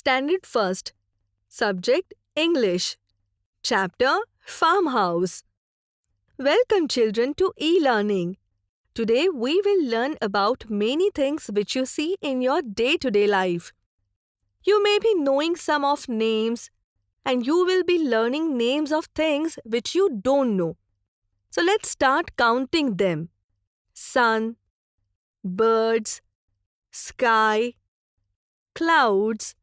Standard First. Subject English. Chapter Farmhouse. Welcome children to e-learning. Today we will learn about many things which you see in your day-to-day life. You may be knowing some of names and you will be learning names of things which you don't know. So let's start counting them. Sun, birds, sky, clouds,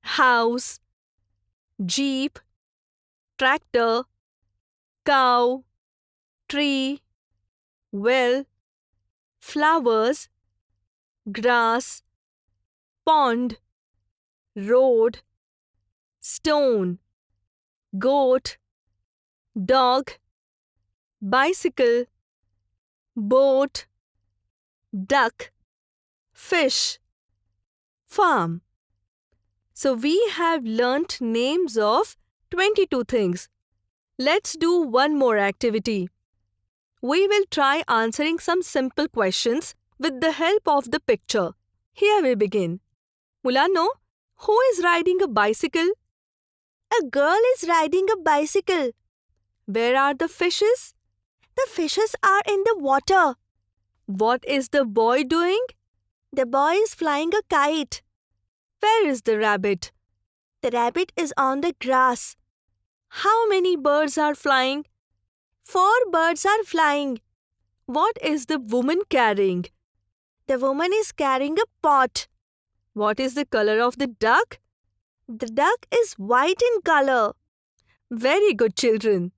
house, jeep, tractor, cow, tree, well, flowers, grass, pond, road, stone, goat, dog, bicycle, boat, duck, fish, farm. So we have learnt names of 22 things. Let's do one more activity. We will try answering some simple questions with the help of the picture. Here we begin. Mulanno, who is riding a bicycle? A girl is riding a bicycle. Where are the fishes? The fishes are in the water. What is the boy doing? The boy is flying a kite. Where is the rabbit? The rabbit is on the grass. How many birds are flying? 4 birds are flying. What is the woman carrying? The woman is carrying a pot. What is the color of the duck? The duck is white in color. Very good, children.